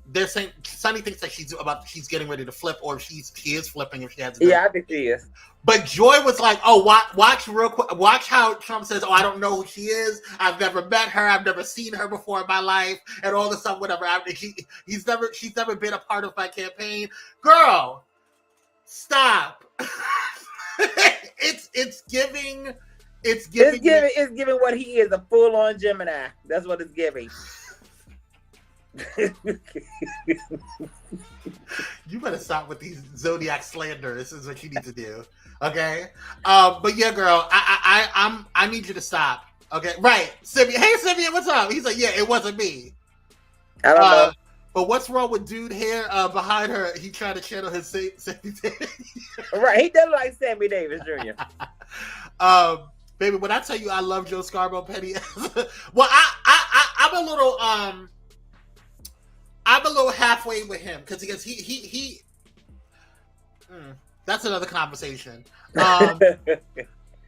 they're saying Sunny thinks that she's getting ready to flip, or she is flipping if she has. I think she is. But Joy was like, "Oh, watch real quick. Watch how Trump says, oh, I don't know who she is. I've never met her. I've never seen her before in my life, and all this stuff, whatever. She's never been a part of my campaign. Girl, stop. It's giving what he is, a full-on Gemini. That's what it's giving. You better stop with these zodiac slander. This is what you need to do. Okay, but yeah, girl, I need you to stop. Okay, right, Simeon. Hey, Simeon, what's up? He's like, yeah, it wasn't me. I don't know. But what's wrong with dude here behind her? He tried to channel his Sammy Davis. Right, he does like Sammy Davis Jr. Baby, when I tell you I love Joe Scarborough Petty, well, I'm a little halfway with him because he that's another conversation.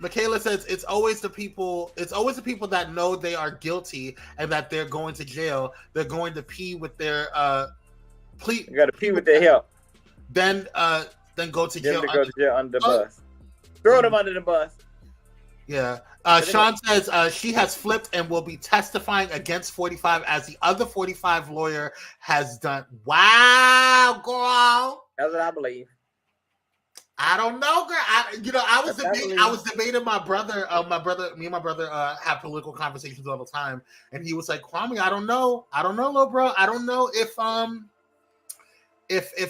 Michaela says it's always the people that know they are guilty and that they're going to jail. They're going to pee with their plea. You got to pee with their help. Then go to jail. Go to jail under the bus. Throw them under the bus. Yeah. Sean says she has flipped and will be testifying against 45 as the other 45 lawyer has done. Wow, girl. That's what I believe. I don't know, girl. I was debating my brother. Me and my brother have political conversations all the time, and he was like, "Kwame, I don't know, little bro. I don't know if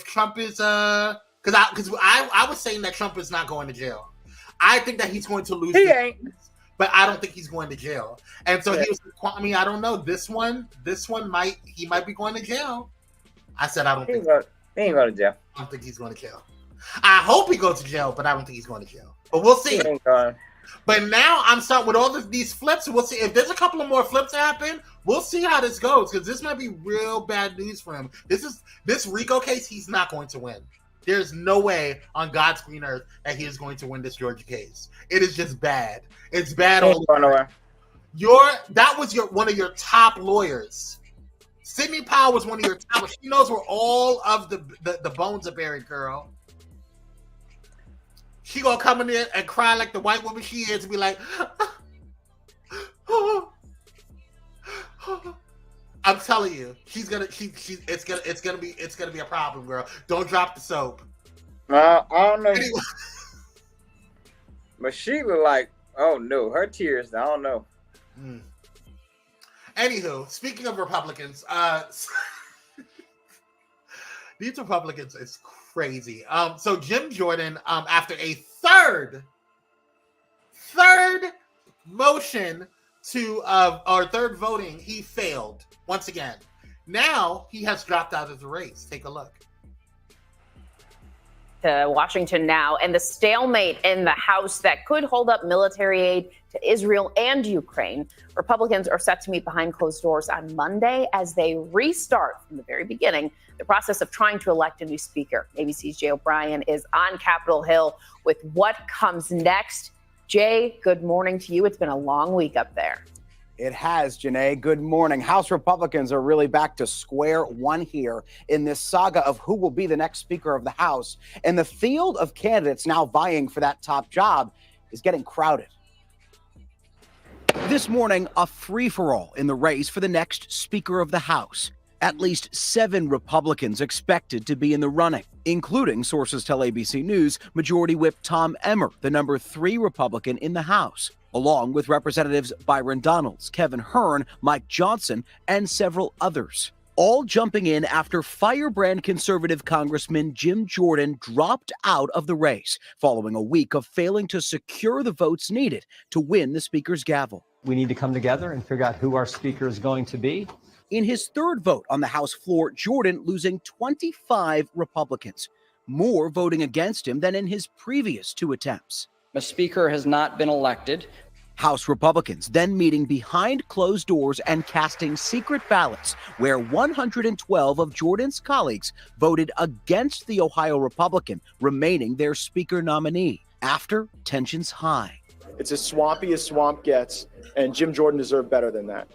Trump is because I was saying that Trump is not going to jail. I think that he's going to lose. He ain't, but I don't think he's going to jail. And so he was like, Kwame, I don't know. This one might be going to jail. I said I don't think he ain't going to jail. I don't think he's going to jail. I hope he goes to jail, but I don't think he's going to jail. But we'll see. But now I'm starting with all these flips. We'll see if there's a couple of more flips to happen. We'll see how this goes because this might be real bad news for him. This Rico case. He's not going to win. There's no way on God's green earth that he is going to win this Georgia case. It is just bad. It's bad all over. That was one of your top lawyers. Sidney Powell was one of your top. She knows where all of the bones are buried, girl. She gonna come in there and cry like the white woman she is and be like, I'm telling you, it's gonna be a problem, girl. Don't drop the soap. I don't know. Anyway. But she look like, oh no, her tears. I don't know. Anywho, speaking of Republicans, these Republicans is crazy. So Jim Jordan, after a third motion to or third voting, he failed once again. Now he has dropped out of the race. Take a look. To Washington now, and the stalemate in the House that could hold up military aid to Israel and Ukraine. Republicans are set to meet behind closed doors on Monday as they restart from the very beginning the process of trying to elect a new speaker. ABC's Jay O'Brien is on Capitol Hill with what comes next. Jay, good morning to you. It's been a long week up there. It has, Janae. Good morning. House Republicans are really back to square one here in this saga of who will be the next Speaker of the House. And the field of candidates now vying for that top job is getting crowded. This morning, a free-for-all in the race for the next Speaker of the House. At least 7 Republicans expected to be in the running, including, sources tell ABC News, Majority Whip Tom Emmer, the number 3 Republican in the House, along with Representatives Byron Donalds, Kevin Hern, Mike Johnson, and several others, all jumping in after firebrand conservative Congressman Jim Jordan dropped out of the race following a week of failing to secure the votes needed to win the Speaker's gavel. We need to come together and figure out who our Speaker is going to be. In his third vote on the House floor, Jordan losing 25 Republicans, more voting against him than in his previous 2 attempts. The Speaker has not been elected. House Republicans then meeting behind closed doors and casting secret ballots, where 112 of Jordan's colleagues voted against the Ohio Republican, remaining their Speaker nominee, after tensions high. It's as swampy as swamp gets, and Jim Jordan deserved better than that.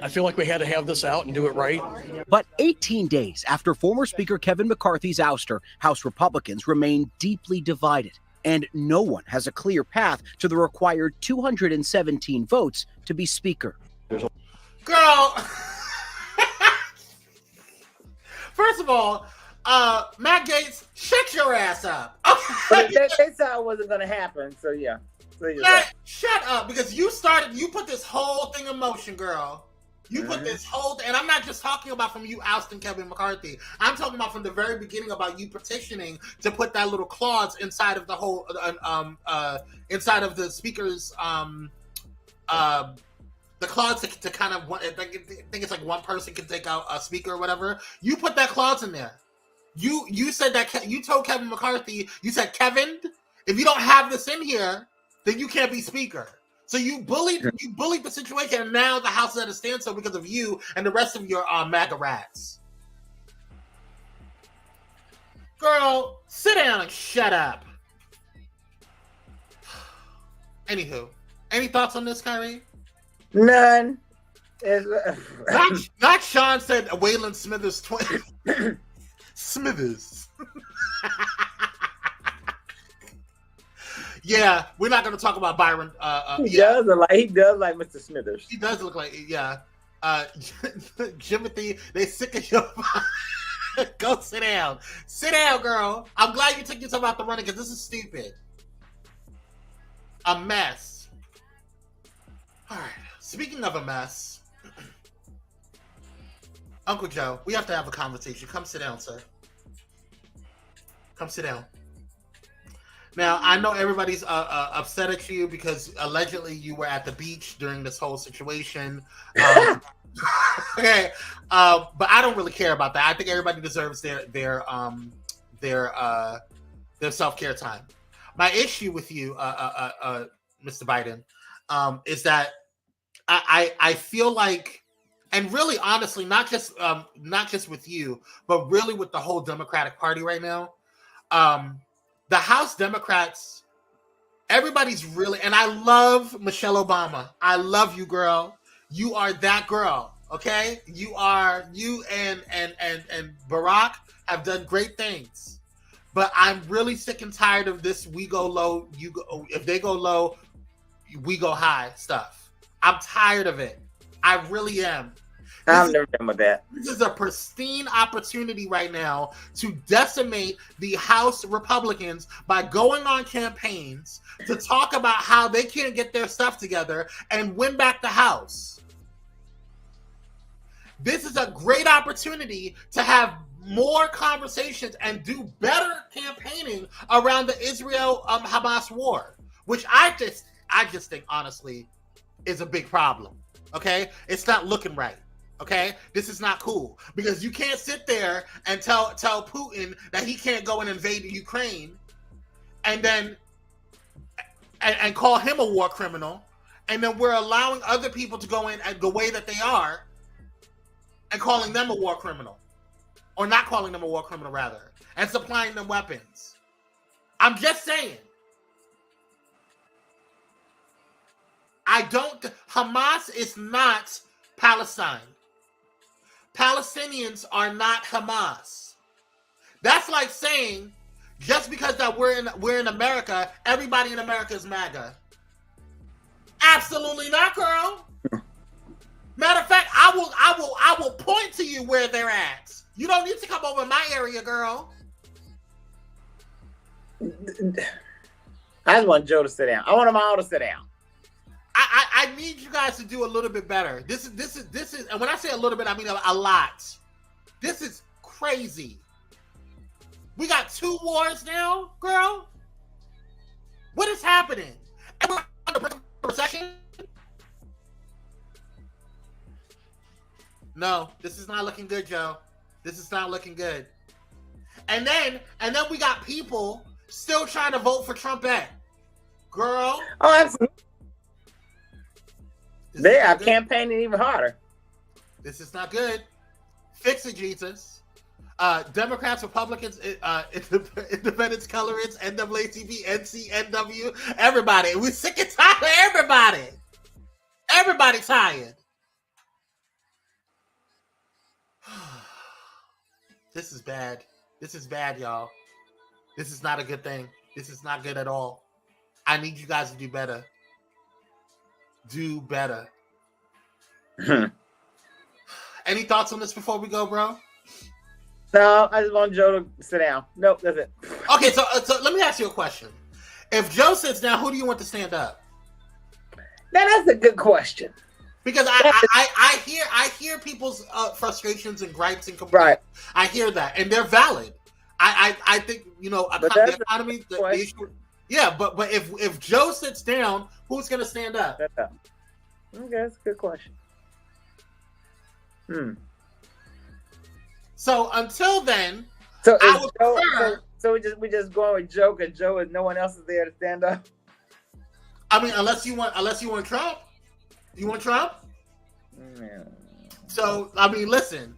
I feel like we had to have this out and do it right. But 18 days after former Speaker Kevin McCarthy's ouster, House Republicans remain deeply divided, and no one has a clear path to the required 217 votes to be Speaker. Girl, first of all, Matt Gaetz, shut your ass up. But they saw it wasn't going to happen, so yeah. Shut up, because you put this whole thing in motion, girl. You put this whole thing, and I'm not just talking about from you ousting Kevin McCarthy. I'm talking about from the very beginning about you petitioning to put that little clause inside of the whole, inside of the speaker's, the clause to kind of, I think it's like one person can take out a speaker or whatever. You put that clause in there. You said that, you told Kevin McCarthy, you said, Kevin, if you don't have this in here, then you can't be speaker. So you bullied the situation, and now the House is at a standstill because of you and the rest of your MAGA rats. Girl, sit down and shut up. Anywho, any thoughts on this, Kire? None. Not Sean said Waylon Smithers twin. Smithers. Yeah, we're not going to talk about Byron. He does look like Mr. Smithers. He does look like, yeah. Jimothy, they sick of your. Go sit down. Sit down, girl. I'm glad you took yourself out the running because this is stupid. A mess. All right. Speaking of a mess, Uncle Joe, we have to have a conversation. Come sit down, sir. Come sit down. Now, I know everybody's upset at you because allegedly you were at the beach during this whole situation. Okay, but I don't really care about that. I think everybody deserves their self-care time. My issue with you, Mr. Biden, is that I feel like, and really honestly, not just with you, but really with the whole Democratic Party right now. The House Democrats, everybody's really, and I love Michelle Obama. I love you, girl. You are that girl, okay? You and Barack have done great things. But I'm really sick and tired of this we go low, you go, if they go low, we go high stuff. I'm tired of it. I really am. I've never done with that. This is a pristine opportunity right now to decimate the House Republicans by going on campaigns to talk about how they can't get their stuff together and win back the House. This is a great opportunity to have more conversations and do better campaigning around the Israel-Hamas war, which I just think honestly is a big problem. Okay, it's not looking right. Okay, this is not cool because you can't sit there and tell Putin that he can't go and invade Ukraine, and then and call him a war criminal, and then we're allowing other people to go in the way that they are, and calling them a war criminal, or not calling them a war criminal rather, and supplying them weapons. I'm just saying. Hamas is not Palestine. Palestinians are not Hamas. That's like saying just because that we're in America, everybody in America is MAGA. Absolutely not, girl. Matter of fact, I will point to you where they're at. You don't need to come over my area, girl. I just want Joe to sit down. I want them all to sit down. I need you guys to do a little bit better. This is, and when I say a little bit, I mean a lot. This is crazy. We got 2 wars now, girl. What is happening? And we're under recession? No, this is not looking good, Joe. This is not looking good. And then we got people still trying to vote for Trumpette. Girl. Oh, absolutely. They are campaigning even harder. This is not good. Fix it, Jesus. Democrats, Republicans, independents, colorists, NAACP, NC, NW, everybody. We're sick and tired of everybody. Everybody tired. This is bad. This is bad, y'all. This is not a good thing. This is not good at all. I need you guys to do better. Do better. Any thoughts on this before we go, bro? No, I just want Joe to sit down. Nope, that's it. Okay, so let me ask you a question. If Joe sits down, who do you want to stand up? Now that's a good question. Because I hear people's frustrations and gripes and complaints. Right. I hear that, and they're valid. I think the economy, the issue. Yeah, but if Joe sits down, who's going to stand up? Okay, that's a good question. So until then, so we just going with Joe because Joe is no one else is there to stand up. I mean, unless you want Trump. You want Trump? Yeah. So I mean, listen,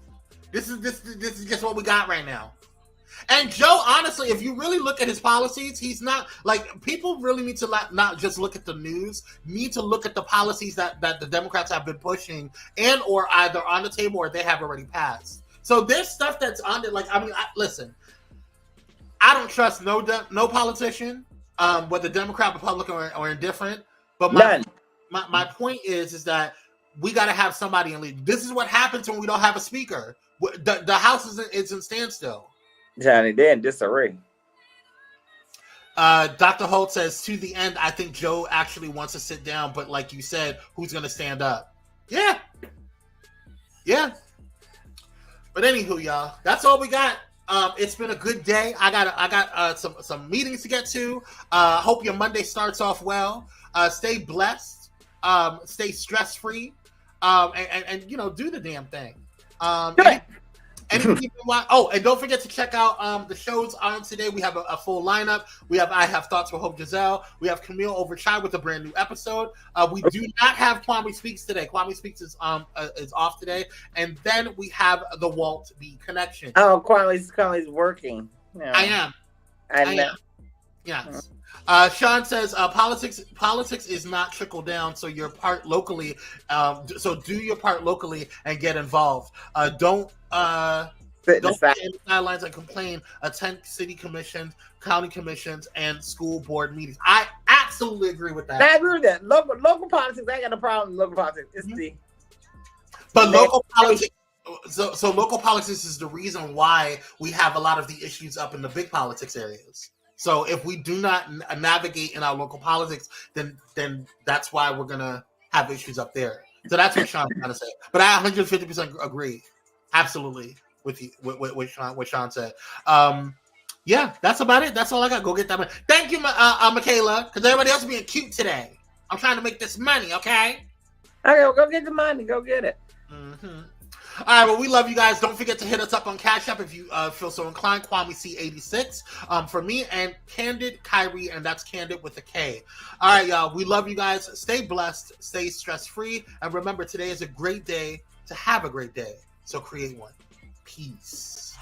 this is just what we got right now. And Joe, honestly, if you really look at his policies, he's not like people really need to not just look at the news, need to look at the policies that the Democrats have been pushing and or either on the table or they have already passed. So there's stuff that's on it. Like, I mean, listen, I don't trust no politician, whether Democrat, Republican, or indifferent. But my point is that we got to have somebody in lead. This is what happens when we don't have a speaker. The House is in standstill. Johnny, they're in disarray. Dr. Holt says, to the end, I think Joe actually wants to sit down, but like you said, who's going to stand up? Yeah. But anywho, y'all, that's all we got. It's been a good day. I got some meetings to get to. Hope your Monday starts off well. Stay blessed. Stay stress free. And do the damn thing. And don't forget to check out the shows on today. We have a full lineup. We have I Have Thoughts for Hope Giselle. We have Camille Overchild with a brand new episode. We do not have Kwame Speaks today. Kwame Speaks is off today. And then we have the Walt B Connection. Oh, Kwame's working. Yeah. I am. Yes. Sean says politics is not trickle down. So your part locally. So do your part locally and get involved. Don't sit in the sidelines and complain. Attend city commissions, county commissions, and school board meetings. I absolutely agree with that. I agree with that. Local politics. I ain't got no problem with local politics. It's local politics. So local politics is the reason why we have a lot of the issues up in the big politics areas. So if we do not navigate in our local politics, then that's why we're gonna have issues up there. So that's what Sean's trying to say. But I 150% agree, absolutely, with you, with Sean said. Yeah, that's about it. That's all I got. Go get that money. Thank you, Michaela, because everybody else is being cute today. I'm trying to make this money, okay? Okay, well, go get the money. Go get it. Mm-hmm. All right, well, we love you guys. Don't forget to hit us up on Cash App if you feel so inclined. Kwame C86 for me, and Candid Kire, and that's Candid with a K. All right, y'all. We love you guys. Stay blessed. Stay stress-free. And remember, today is a great day to have a great day. So create one. Peace.